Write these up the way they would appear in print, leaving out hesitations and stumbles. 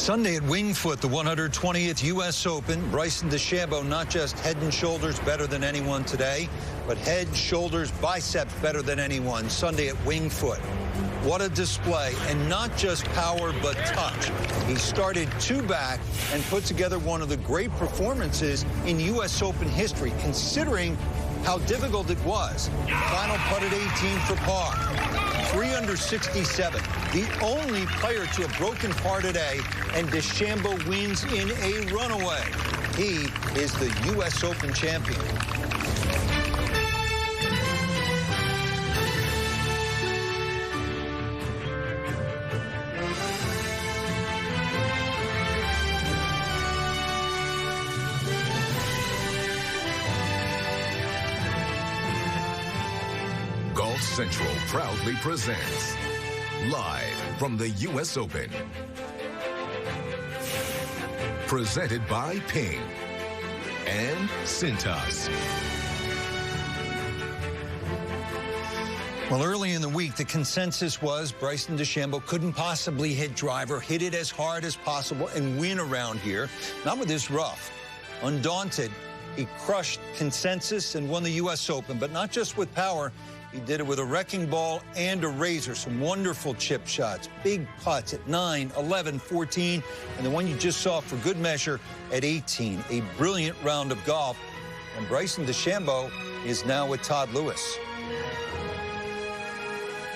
Sunday at Winged Foot, the 120th U.S. Open. Bryson Dechambeau not just head and shoulders better than anyone today, but head, shoulders, biceps better than anyone Sunday at Winged Foot. What a display, and not just power, but touch. He started two back and put together one of the great performances in U.S. Open history, considering how difficult it was. Final putt at 18 for par. 3 under 67. The only player to have broken par today, and Dechambeau wins in a runaway. He is the U.S. Open champion. Golf Central proudly presents live from the U.S. Open. Presented by Ping and Cintas. Well, early in the week, the consensus was Bryson Dechambeau couldn't possibly hit driver, hit it as hard as possible, and win around here. Not with this rough. Undaunted, he crushed consensus and won the U.S. Open, but not just with power. He did it with a wrecking ball and a razor. Some wonderful chip shots, big putts at 9, 11, 14, and the one you just saw for good measure at 18. A brilliant round of golf. And Bryson Dechambeau is now with Todd Lewis.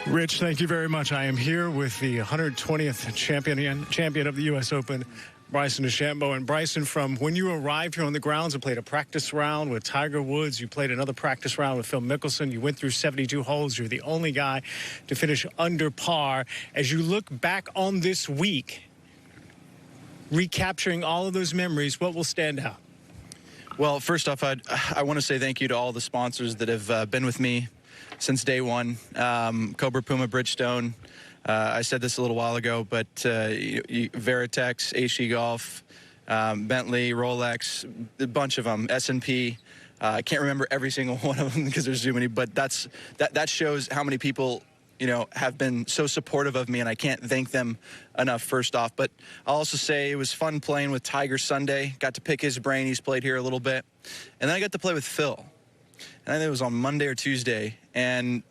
Rich, thank you very much. I am here with the 120th champion of the U.S. Open, Bryson DeChambeau. And Bryson, from when you arrived here on the grounds and played a practice round with Tiger Woods, you played another practice round with Phil Mickelson, you went through 72 holes, you're the only guy to finish under par. As you look back on this week, recapturing all of those memories, what will stand out? Well, first off, I want to say thank you to all the sponsors that have been with me since day one. Cobra, Puma, Bridgestone. I said this a little while ago, but Veritex, HE Golf, Bentley, Rolex, a bunch of them, S&P. I can't remember every single one of them because there's too many, but that shows how many people, have been so supportive of me, and I can't thank them enough, first off. But I'll also say it was fun playing with Tiger Sunday. Got to pick his brain. He's played here a little bit. And then I got to play with Phil. And I think it was on Monday or Tuesday, and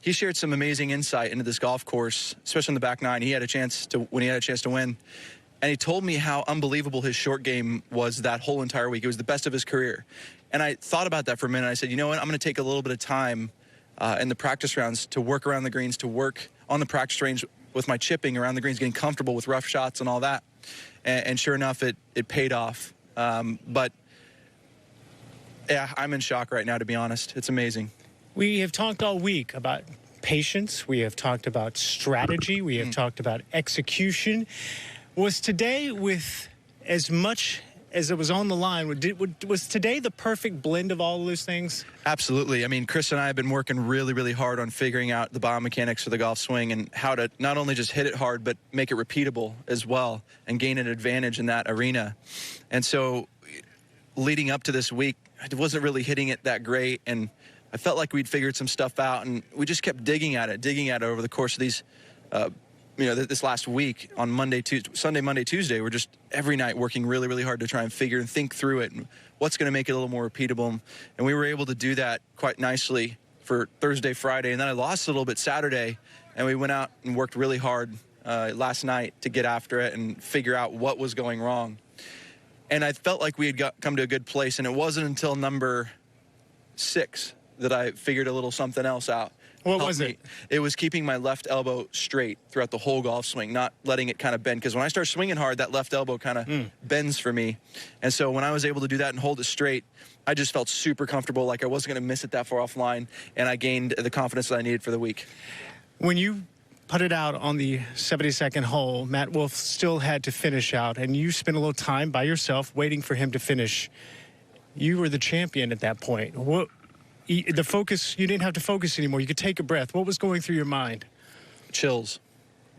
he shared some amazing insight into this golf course, especially in the back nine. When he had a chance to win. And he told me how unbelievable his short game was that whole entire week. It was the best of his career. And I thought about that for a minute. I said, you know what? I'm going to take a little bit of time in the practice rounds to work around the greens, to work on the practice range with my chipping around the greens, getting comfortable with rough shots and all that. And sure enough, it paid off. But yeah, I'm in shock right now, to be honest. It's amazing. We have talked all week about patience. We have talked about strategy. We have talked about execution. Was today, with as much as it was on the line, was today the perfect blend of all of those things? Absolutely. I mean, Chris and I have been working really, really hard on figuring out the biomechanics for the golf swing and how to not only just hit it hard, but make it repeatable as well and gain an advantage in that arena. And so leading up to this week, I wasn't really hitting it that great, and I felt like we'd figured some stuff out, and we just kept digging at it over the course of these, this last week on Sunday, Monday, Tuesday. We're just every night working really, really hard to try and figure and think through it and what's going to make it a little more repeatable. And we were able to do that quite nicely for Thursday, Friday, and then I lost a little bit Saturday, and we went out and worked really hard last night to get after it and figure out what was going wrong. And I felt like we had come to a good place, and it wasn't until number 6 that I figured a little something else out. What was it? It was keeping my left elbow straight throughout the whole golf swing, not letting it kind of bend. Because when I start swinging hard, that left elbow kind of bends for me. And so when I was able to do that and hold it straight, I just felt super comfortable, like I wasn't going to miss it that far offline, and I gained the confidence that I needed for the week. When you put it out on the 72nd hole, Matt Wolff still had to finish out, and you spent a little time by yourself waiting for him to finish. You were the champion at that point. The focus, you didn't have to focus anymore. You could take a breath. What was going through your mind? Chills.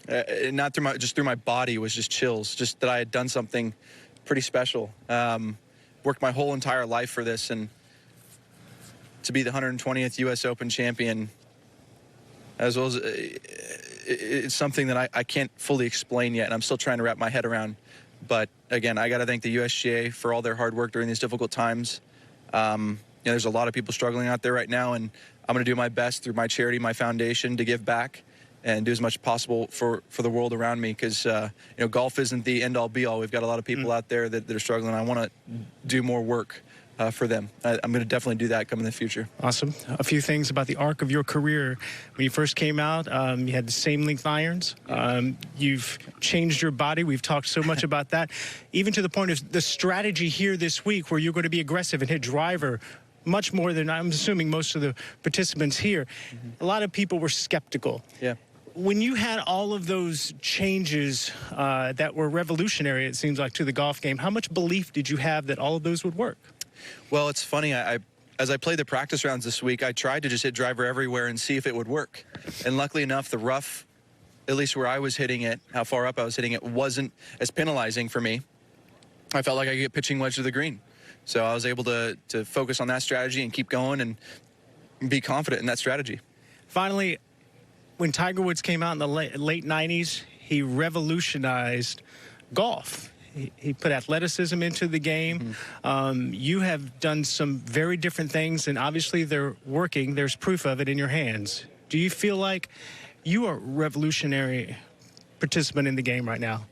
Not through my body. It was just chills. Just that I had done something pretty special. Worked my whole entire life for this, and to be the 120th U.S. Open champion, as well as it's something that I can't fully explain yet, and I'm still trying to wrap my head around. But again, I got to thank the USGA for all their hard work during these difficult times. There's a lot of people struggling out there right now, and I'm going to do my best through my charity, my foundation, to give back and do as much as possible for the world around me, because golf isn't the end-all be-all. We've got a lot of people out there that are struggling. I want to do more work for them. I'm going to definitely do that coming in the future. Awesome. A few things about the arc of your career. When you first came out, you had the same length irons. You've changed your body. We've talked so much about that, even to the point of the strategy here this week where you're going to be aggressive and hit driver much more than, I'm assuming, most of the participants here. A lot of people were skeptical. Yeah. When you had all of those changes that were revolutionary, it seems like, to the golf game, how much belief did you have that all of those would work? Well, it's funny. As I played the practice rounds this week, I tried to just hit driver everywhere and see if it would work. And luckily enough, the rough, at least where I was hitting it, how far up I was hitting it, wasn't as penalizing for me. I felt like I could get pitching wedge to the green. So I was able to focus on that strategy and keep going and be confident in that strategy. Finally, when Tiger Woods came out in the late 90s, he revolutionized golf. He put athleticism into the game. You have done some very different things, and obviously they're working. There's proof of it in your hands. Do you feel like you are a revolutionary participant in the game right now?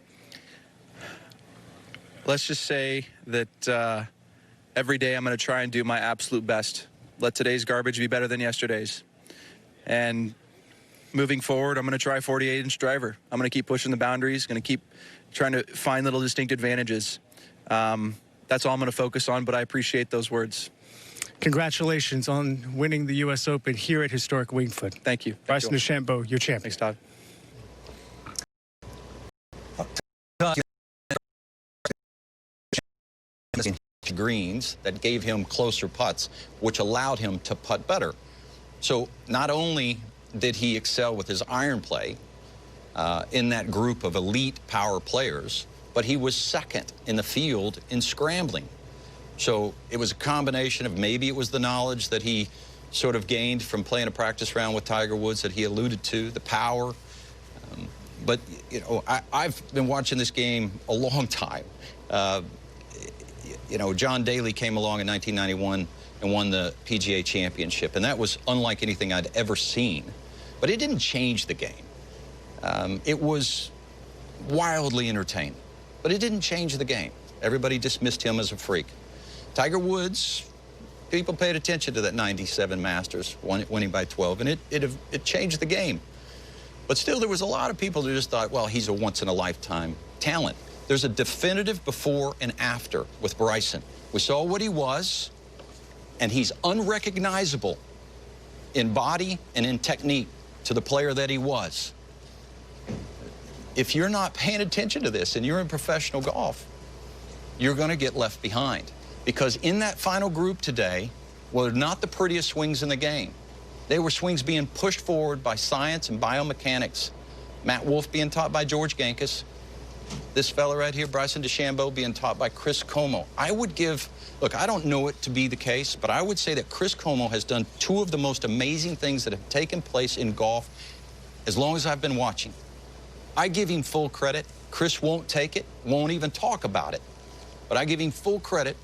Let's just say that every day I'm going to try and do my absolute best. Let today's garbage be better than yesterday's. And moving forward, I'm going to try 48-inch driver. I'm going to keep pushing the boundaries, going to keep trying to find little distinct advantages. That's all I'm going to focus on, but I appreciate those words. Congratulations on winning the U.S. Open here at historic Winged Foot. Thank you. Bryson DeChambeau, your champion. Thanks, Todd. Greens that gave him closer putts, which allowed him to putt better. So not only did he excel with his iron play in that group of elite power players, but he was second in the field in scrambling. So it was a combination of, maybe it was the knowledge that he sort of gained from playing a practice round with Tiger Woods that he alluded to, the power. But, I've been watching this game a long time. John Daly came along in 1991 and won the PGA Championship, and that was unlike anything I'd ever seen. But it didn't change the game. It was wildly entertaining, but it didn't change the game. Everybody dismissed him as a freak. Tiger Woods, people paid attention to that 97 Masters, winning by 12, and it changed the game. But still, there was a lot of people who just thought, well, he's a once-in-a-lifetime talent. There's a definitive before and after with Bryson. We saw what he was, and he's unrecognizable in body and in technique to the player that he was. If you're not paying attention to this and you're in professional golf, you're going to get left behind. Because in that final group today were not the prettiest swings in the game. They were swings being pushed forward by science and biomechanics. Matt Wolff being taught by George Genkus. This fella right here, Bryson DeChambeau, being taught by Chris Como. I would give, look, I don't know it to be the case, but I would say that Chris Como has done two of the most amazing things that have taken place in golf as long as I've been watching. I give him full credit. Chris won't take it, won't even talk about it. But I give him full credit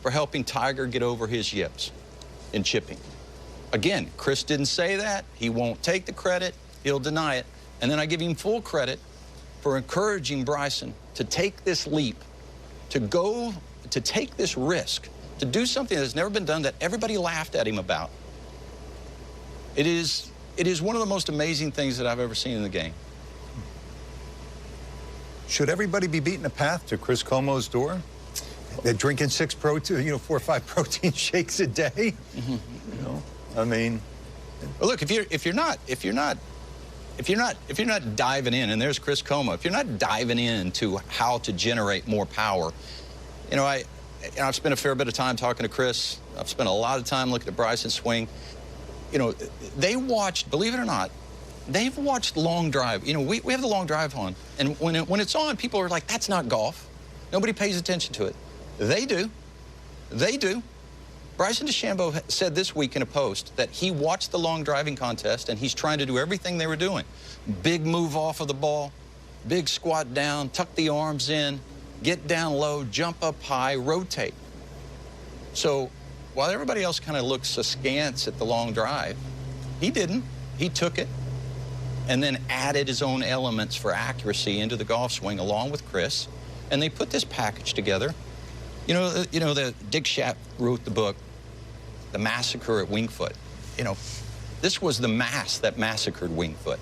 for helping Tiger get over his yips in chipping. Again, Chris didn't say that. He won't take the credit. He'll deny it. And then I give him full credit for encouraging Bryson to take this leap, to take this risk, to do something that's never been done that everybody laughed at him about. It is one of the most amazing things that I've ever seen in the game. Should everybody be beating a path to Chris Como's door? They're drinking 4 or 5 protein shakes a day. I mean, well, look, if you're not diving in, and there's Chris Como, if you're not diving into how to generate more power, I've spent a fair bit of time talking to Chris. I've spent a lot of time looking at Bryson's swing. They watched, believe it or not, they've watched long drive. We have the long drive on, and when it's on, people are like, that's not golf. Nobody pays attention to it. They do. They do. Bryson Dechambeau said this week in a post that he watched the long driving contest and he's trying to do everything they were doing. Big move off of the ball, big squat down, tuck the arms in, get down low, jump up high, rotate. So while everybody else kind of looks askance at the long drive, he didn't. He took it and then added his own elements for accuracy into the golf swing along with Chris, and they put this package together. You know, the Dick Schaap wrote the book, The Massacre at Winged Foot. You know, this was the mass that massacred Winged Foot.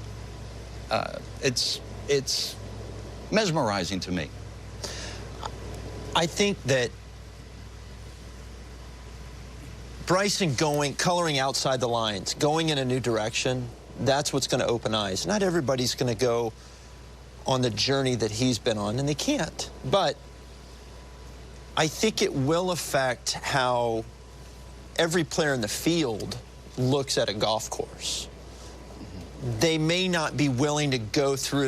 It's mesmerizing to me. I think that Bryson coloring outside the lines, going in a new direction, that's what's going to open eyes. Not everybody's going to go on the journey that he's been on, and they can't. But I think it will affect how every player in the field looks at a golf course. They may not be willing to go through